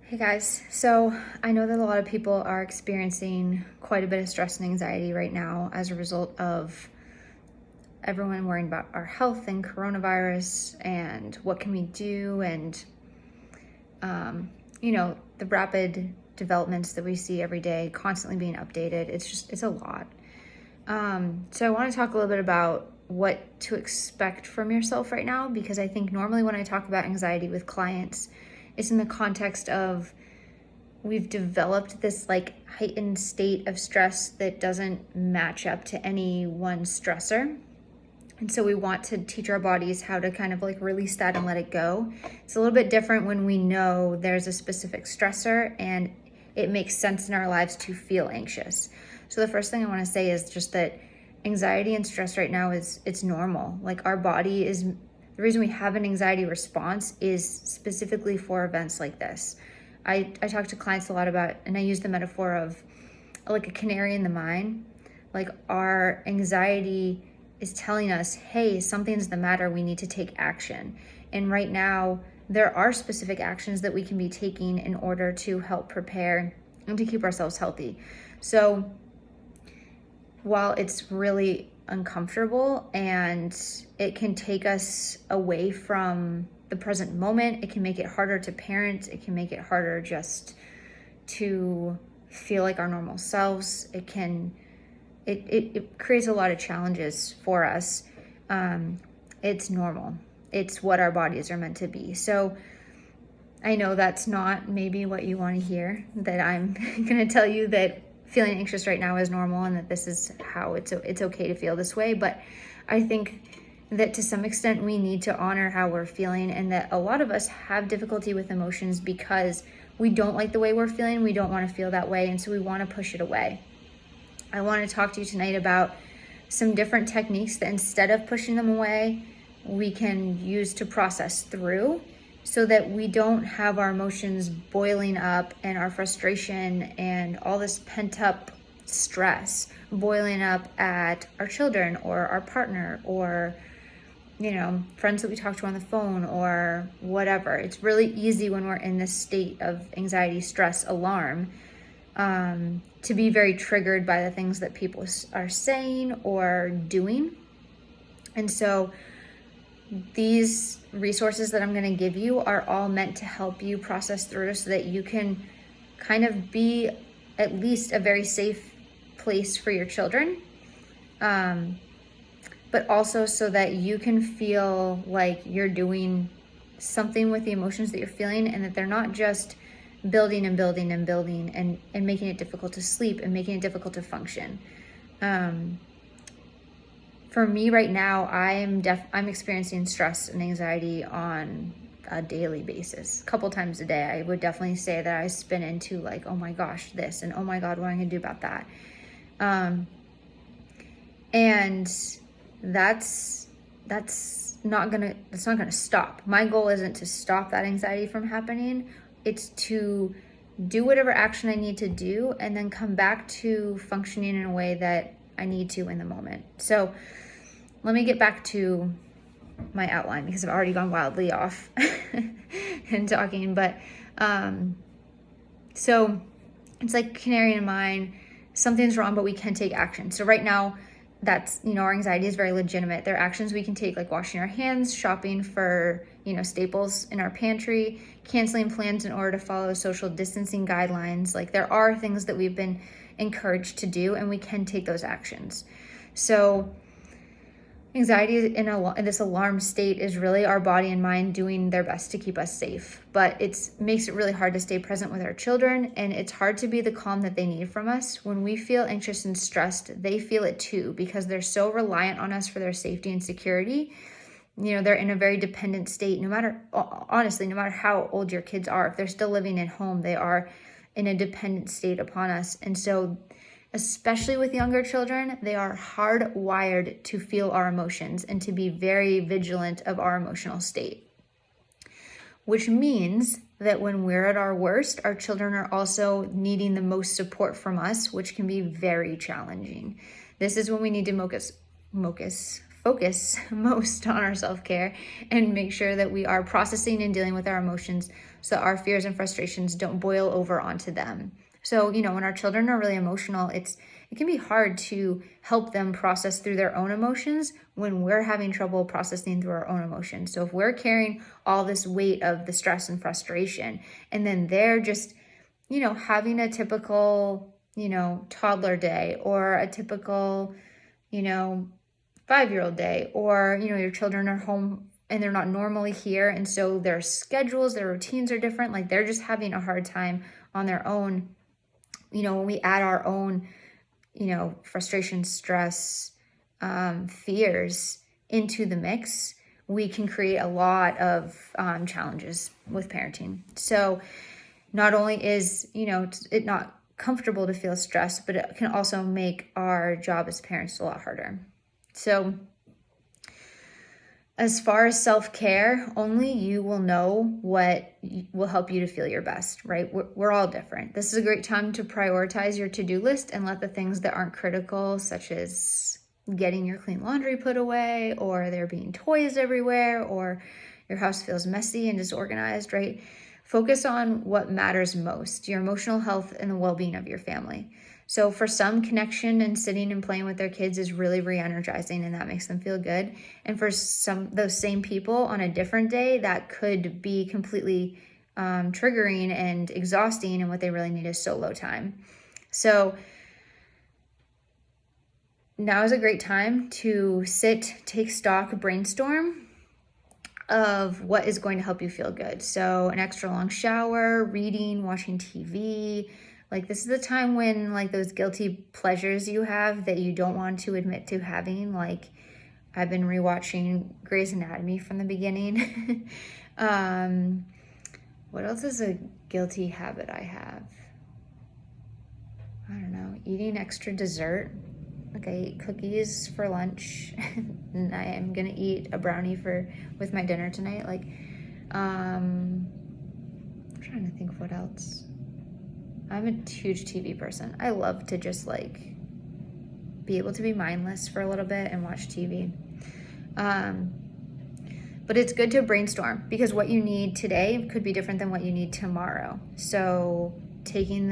Hey guys, so I know that a lot of people are experiencing quite a bit of stress and anxiety right now as a result of everyone worrying about our health and coronavirus and what can we do and the rapid developments that we see every day constantly being updated. It's a lot. So I want to talk a little bit about what to expect from yourself right now, because I think normally when I talk about anxiety with clients, it's in the context of we've developed this heightened state of stress that doesn't match up to any one stressor. And so we want to teach our bodies how to kind of release that and let it go. It's a little bit different when we know there's a specific stressor and it makes sense in our lives to feel anxious. So the first thing I want to say is just that anxiety and stress right now it's normal. Our body is, the reason we have an anxiety response is specifically for events like this. I talk to clients a lot about, and I use the metaphor of like a canary in the mine. Our anxiety is telling us, hey, something's the matter, we need to take action. And right now, there are specific actions that we can be taking in order to help prepare and to keep ourselves healthy. So while it's really uncomfortable and it can take us away from the present moment, it can make it harder to parent, it can make it harder just to feel like our normal selves. It creates a lot of challenges for us. It's normal. It's what our bodies are meant to be. So I know that's not maybe what you want to hear, that I'm going to tell you that feeling anxious right now is normal and that this is how it's okay to feel this way. But I think that to some extent we need to honor how we're feeling, and that a lot of us have difficulty with emotions because we don't like the way we're feeling. We don't want to feel that way. And so we want to push it away. I want to talk to you tonight about some different techniques that instead of pushing them away, we can use to process through, so that we don't have our emotions boiling up and our frustration and all this pent up stress boiling up at our children or our partner or friends that we talk to on the phone or whatever. It's really easy when we're in this state of anxiety, stress, alarm, to be very triggered by the things that people are saying or doing. And so these resources that I'm going to give you are all meant to help you process through, so that you can kind of be at least a very safe place for your children. But also so that you can feel like you're doing something with the emotions that you're feeling, and that they're not just building and building and building and making it difficult to sleep and making it difficult to function. For me right now, I'm experiencing stress and anxiety on a daily basis, a couple times a day. I would definitely say that I spin into oh my gosh, this, and oh my God, what am I gonna do about that? And that's not gonna stop. My goal isn't to stop that anxiety from happening. It's to do whatever action I need to do and then come back to functioning in a way that I need to in the moment. So let me get back to my outline, because I've already gone wildly off and talking. But so it's like canary in a mine. Something's wrong, but we can take action. So right now, that's, our anxiety is very legitimate. There are actions we can take, like washing our hands, shopping for, staples in our pantry, canceling plans in order to follow social distancing guidelines. There are things that we've been encouraged to do, and we can take those actions. So anxiety in this alarm state is really our body and mind doing their best to keep us safe, but it makes it really hard to stay present with our children, and it's hard to be the calm that they need from us. When we feel anxious and stressed, they feel it too, because they're so reliant on us for their safety and security. They're in a very dependent state, no matter how old your kids are. If they're still living at home, they are in a dependent state upon us. And so especially with younger children, they are hardwired to feel our emotions and to be very vigilant of our emotional state, which means that when we're at our worst, our children are also needing the most support from us, which can be very challenging. This is when we need to focus most on our self-care and make sure that we are processing and dealing with our emotions so our fears and frustrations don't boil over onto them. So, when our children are really emotional, it can be hard to help them process through their own emotions when we're having trouble processing through our own emotions. So if we're carrying all this weight of the stress and frustration, and then they're just, having a typical, toddler day, or a typical, 5-year-old day, or, your children are home and they're not normally here. And so their schedules, their routines are different. Like they're just having a hard time on their own. When we add our own, frustration, stress, fears into the mix, we can create a lot of challenges with parenting. So not only is, it not comfortable to feel stressed, but it can also make our job as parents a lot harder. So as far as self-care, only you will know what will help you to feel your best, right? We're all different. This is a great time to prioritize your to-do list and let the things that aren't critical, such as getting your clean laundry put away, or there being toys everywhere, or your house feels messy and disorganized, right? Focus on what matters most, your emotional health and the well-being of your family. So for some, connection and sitting and playing with their kids is really re-energizing, and that makes them feel good. And for those same people on a different day, that could be completely triggering and exhausting, and what they really need is solo time. So now is a great time to sit, take stock, brainstorm of what is going to help you feel good. So an extra long shower, reading, watching TV. Like this is the time when like those guilty pleasures you have that you don't want to admit to having. Like I've been rewatching Grey's Anatomy from the beginning. What else is a guilty habit I have? I don't know, eating extra dessert. Like I ate cookies for lunch and I am gonna eat a brownie with my dinner tonight. Like, I'm trying to think of what else. I'm a huge TV person. I love to just like be able to be mindless for a little bit and watch TV. But it's good to brainstorm, because what you need today could be different than what you need tomorrow. So taking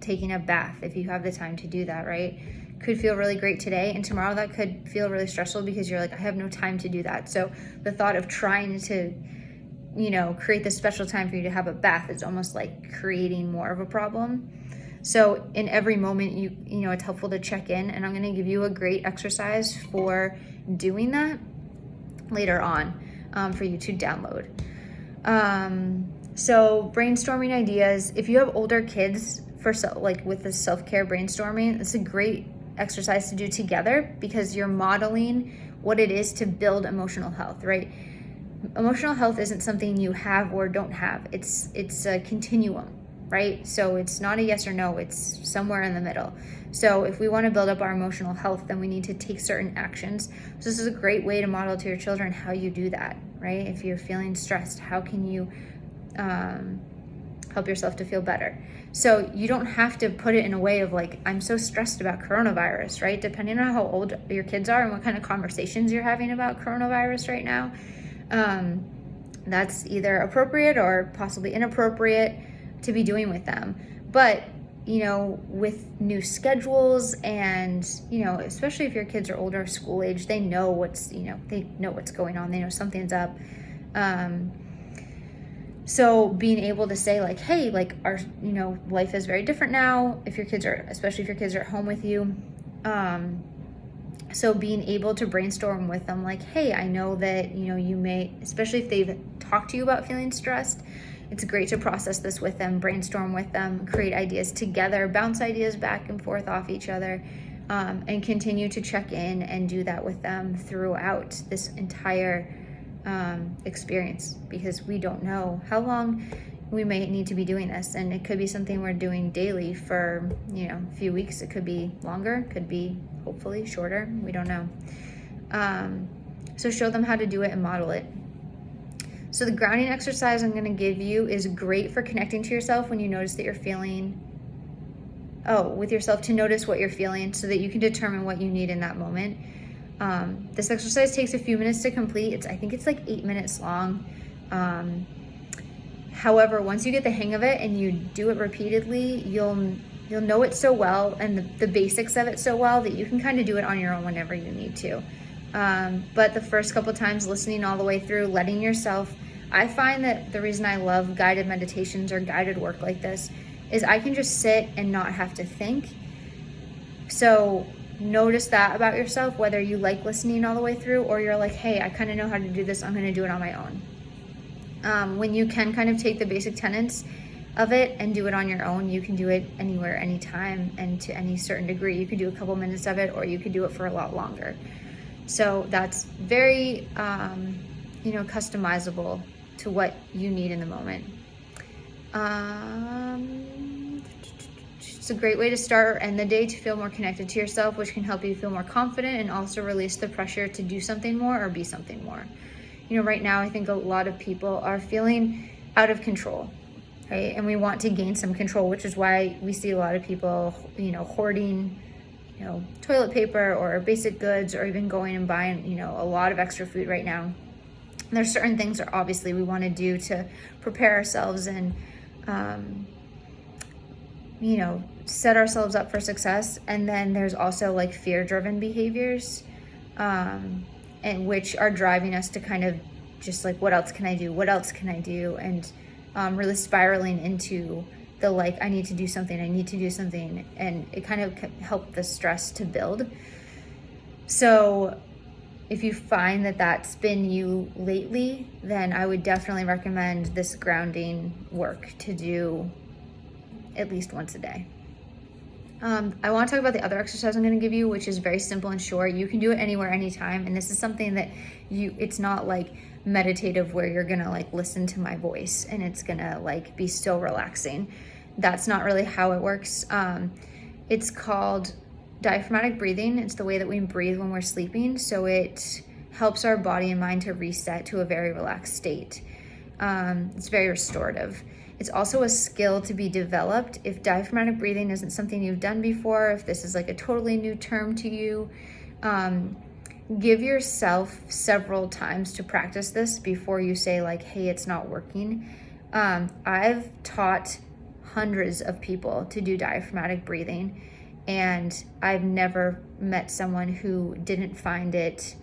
taking a bath, if you have the time to do that, right, could feel really great today, and tomorrow that could feel really stressful because you're like, I have no time to do that. So the thought of trying to create this special time for you to have a bath is almost like creating more of a problem. So in every moment, it's helpful to check in, and I'm going to give you a great exercise for doing that later on for you to download. So brainstorming ideas. If you have older kids, with the self-care brainstorming, it's a great exercise to do together, because you're modeling what it is to build emotional health, right? Emotional health isn't something you have or don't have. It's a continuum, right? So it's not a yes or no, it's somewhere in the middle. So if we want to build up our emotional health, then we need to take certain actions. So this is a great way to model to your children how you do that, right? If you're feeling stressed, how can you help yourself to feel better? So you don't have to put it in a way of like, I'm so stressed about coronavirus, right? Depending on how old your kids are and what kind of conversations you're having about coronavirus right now, that's either appropriate or possibly inappropriate to be doing with them. But with new schedules and, especially if your kids are older, school age, they know what's going on. They know something's up. So being able to say like, hey, like our, life is very different now. Especially if your kids are at home with you. So being able to brainstorm with them like, hey, I know that, you may, especially if they've talked to you about feeling stressed, it's great to process this with them, brainstorm with them, create ideas together, bounce ideas back and forth off each other, and continue to check in and do that with them throughout this entire experience, because we don't know how long we may need to be doing this. And it could be something we're doing daily for, a few weeks. It could be longer, could be hopefully shorter. We don't know. So show them how to do it and model it. So the grounding exercise I'm going to give you is great for connecting to yourself when you notice that you're feeling, with yourself, to notice what you're feeling so that you can determine what you need in that moment. This exercise takes a few minutes to complete. I think it's like 8 minutes long. However, once you get the hang of it and you do it repeatedly, you'll know it so well and the basics of it so well that you can kind of do it on your own whenever you need to. But the first couple times, listening all the way through, letting yourself, I find that the reason I love guided meditations or guided work like this is I can just sit and not have to think. So notice that about yourself, whether you like listening all the way through or you're like, hey, I kind of know how to do this, I'm going to do it on my own. When you can kind of take the basic tenets of it and do it on your own, you can do it anywhere, anytime, and to any certain degree. You could do a couple minutes of it, or you could do it for a lot longer. So that's very, customizable to what you need in the moment. It's a great way to start or end the day to feel more connected to yourself, which can help you feel more confident and also release the pressure to do something more or be something more. Right now, I think a lot of people are feeling out of control, right? And we want to gain some control, which is why we see a lot of people, hoarding, toilet paper or basic goods, or even going and buying, a lot of extra food right now. There's certain things that obviously we want to do to prepare ourselves and, set ourselves up for success. And then there's also like fear-driven behaviors, and which are driving us to kind of just like, what else can I do? What else can I do? And really spiraling into the like, I need to do something. And it kind of helped the stress to build. So if you find that that's been you lately, then I would definitely recommend this grounding work to do at least once a day. I want to talk about the other exercise I'm going to give you, which is very simple and short. You can do it anywhere, anytime. And this is something that it's not like meditative where you're going to like listen to my voice and it's going to like be so relaxing. That's not really how it works. It's called diaphragmatic breathing. It's the way that we breathe when we're sleeping. So it helps our body and mind to reset to a very relaxed state. It's very restorative. It's also a skill to be developed. If diaphragmatic breathing isn't something you've done before, if this is like a totally new term to you, give yourself several times to practice this before you say like, hey, it's not working. I've taught hundreds of people to do diaphragmatic breathing, and I've never met someone who didn't find it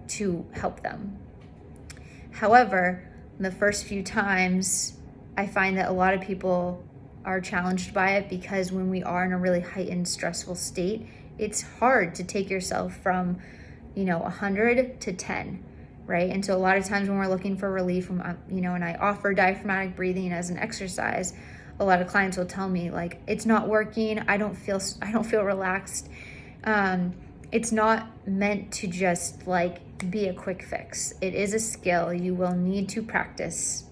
to help them. However, the first few times, I find that a lot of people are challenged by it because when we are in a really heightened, stressful state, it's hard to take yourself from, 100 to 10, right? And so a lot of times when we're looking for relief, and I offer diaphragmatic breathing as an exercise, a lot of clients will tell me like, it's not working. I don't feel relaxed. It's not meant to just like be a quick fix. It is a skill. You will need to practice.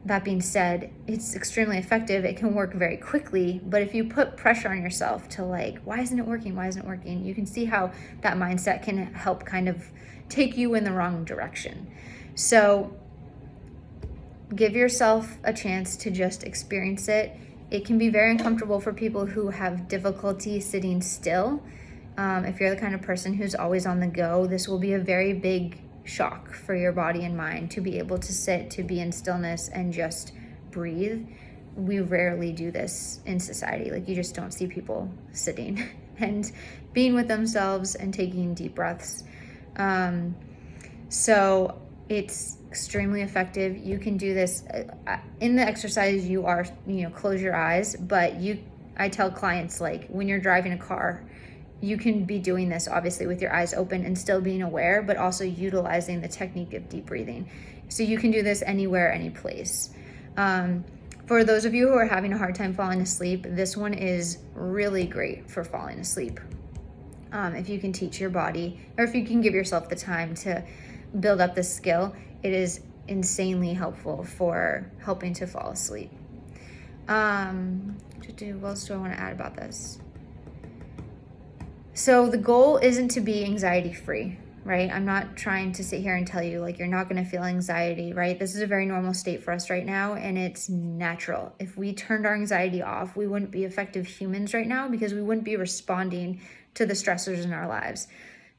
That being said, it's extremely effective. It can work very quickly, but if you put pressure on yourself to like, why isn't it working? You can see how that mindset can help kind of take you in the wrong direction. So give yourself a chance to just experience it. It can be very uncomfortable for people who have difficulty sitting still. If you're the kind of person who's always on the go, this will be a very big shock for your body and mind to be able to sit, to be in stillness and just breathe. We rarely do this in society. Like, you just don't see people sitting and being with themselves and taking deep breaths. So it's extremely effective. You can do this in the exercise. You are, close your eyes, but I tell clients, like, when you're driving a car, you can be doing this obviously with your eyes open and still being aware, but also utilizing the technique of deep breathing. So you can do this anywhere, any place. For those of you who are having a hard time falling asleep, this one is really great for falling asleep. If you can teach your body, or if you can give yourself the time to build up this skill, it is insanely helpful for helping to fall asleep. What else do I want to add about this? So the goal isn't to be anxiety free, right? I'm not trying to sit here and tell you like you're not going to feel anxiety, right? This is a very normal state for us right now, and it's natural. If we turned our anxiety off, we wouldn't be effective humans right now because we wouldn't be responding to the stressors in our lives.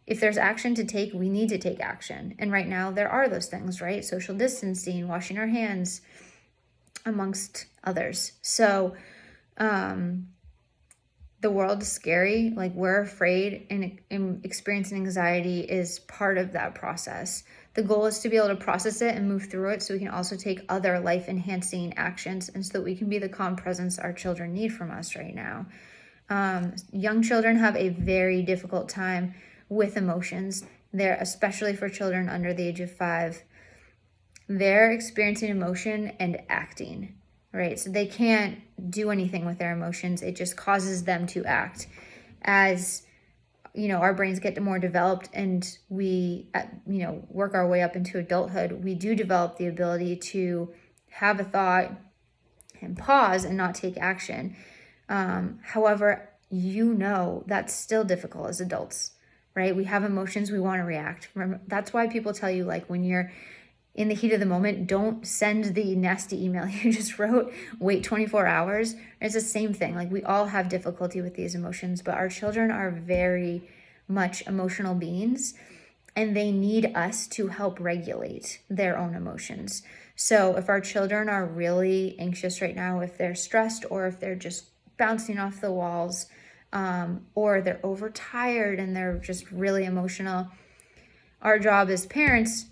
if there's action to take, we need to take action. And right now there are those things, right? Social distancing, washing our hands, amongst others. So the world is scary. Like, we're afraid, and experiencing anxiety is part of that process. The goal is to be able to process it and move through it so we can also take other life enhancing actions, and so that we can be the calm presence our children need from us right now. Young children have a very difficult time with emotions. They're, especially for children under the age of 5, they're experiencing emotion and acting, right? So they can't do anything with their emotions. It just causes them to act. As our brains get more developed and we, work our way up into adulthood, we do develop the ability to have a thought and pause and not take action. However, that's still difficult as adults, right? We have emotions, we want to react. Remember, that's why people tell you, like, when you're in the heat of the moment, don't send the nasty email you just wrote, wait 24 hours. It's the same thing. Like, we all have difficulty with these emotions, but our children are very much emotional beings, and they need us to help regulate their own emotions. So if our children are really anxious right now, if they're stressed, or if they're just bouncing off the walls, or they're overtired and they're just really emotional, our job as parents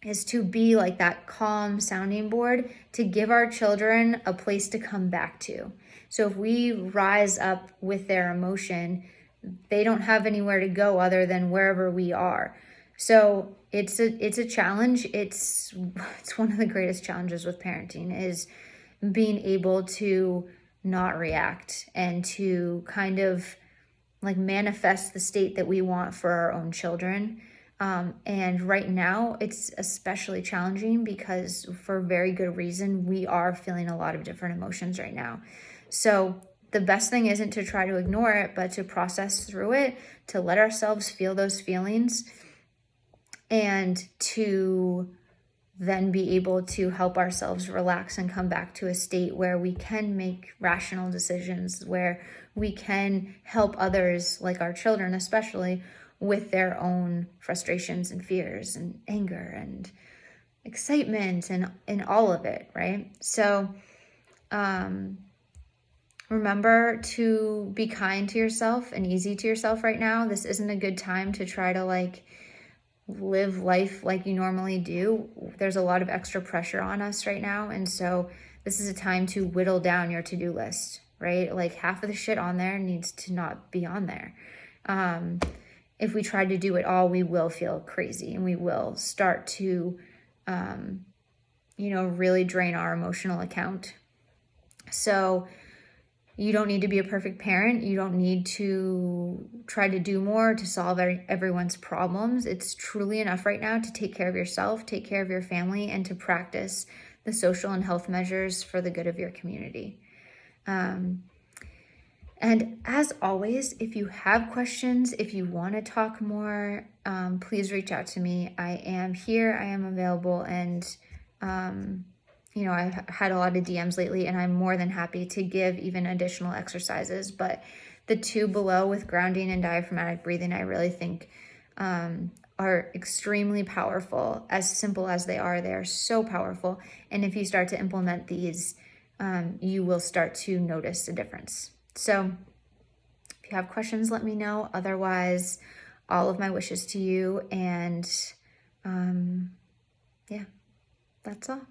is to be like that calm sounding board, to give our children a place to come back to. So if we rise up with their emotion, they don't have anywhere to go other than wherever we are. So it's a challenge. It's one of the greatest challenges with parenting, is being able to not react and to kind of like manifest the state that we want for our own children. And right now it's especially challenging because, for very good reason, we are feeling a lot of different emotions right now. So the best thing isn't to try to ignore it, but to process through it, to let ourselves feel those feelings, and to then be able to help ourselves relax and come back to a state where we can make rational decisions, where we can help others, like our children especially, with their own frustrations and fears and anger and excitement and all of it, right? So remember to be kind to yourself and easy to yourself right now. This isn't a good time to try to live life like you normally do. There's a lot of extra pressure on us right now, and so this is a time to whittle down your to-do list, right? Like, half of the shit on there needs to not be on there. If we try to do it all, we will feel crazy, and we will start to, really drain our emotional account. So you don't need to be a perfect parent. You don't need to try to do more to solve everyone's problems. It's truly enough right now to take care of yourself, take care of your family, and to practice the social and health measures for the good of your community. And as always, if you have questions, if you want to talk more, please reach out to me. I am here, I am available, and I've had a lot of DMs lately, and I'm more than happy to give even additional exercises. But the 2 below with grounding and diaphragmatic breathing, I really think are extremely powerful. As simple as they are so powerful. And if you start to implement these, you will start to notice a difference. So if you have questions, let me know. Otherwise, all of my wishes to you. And that's all.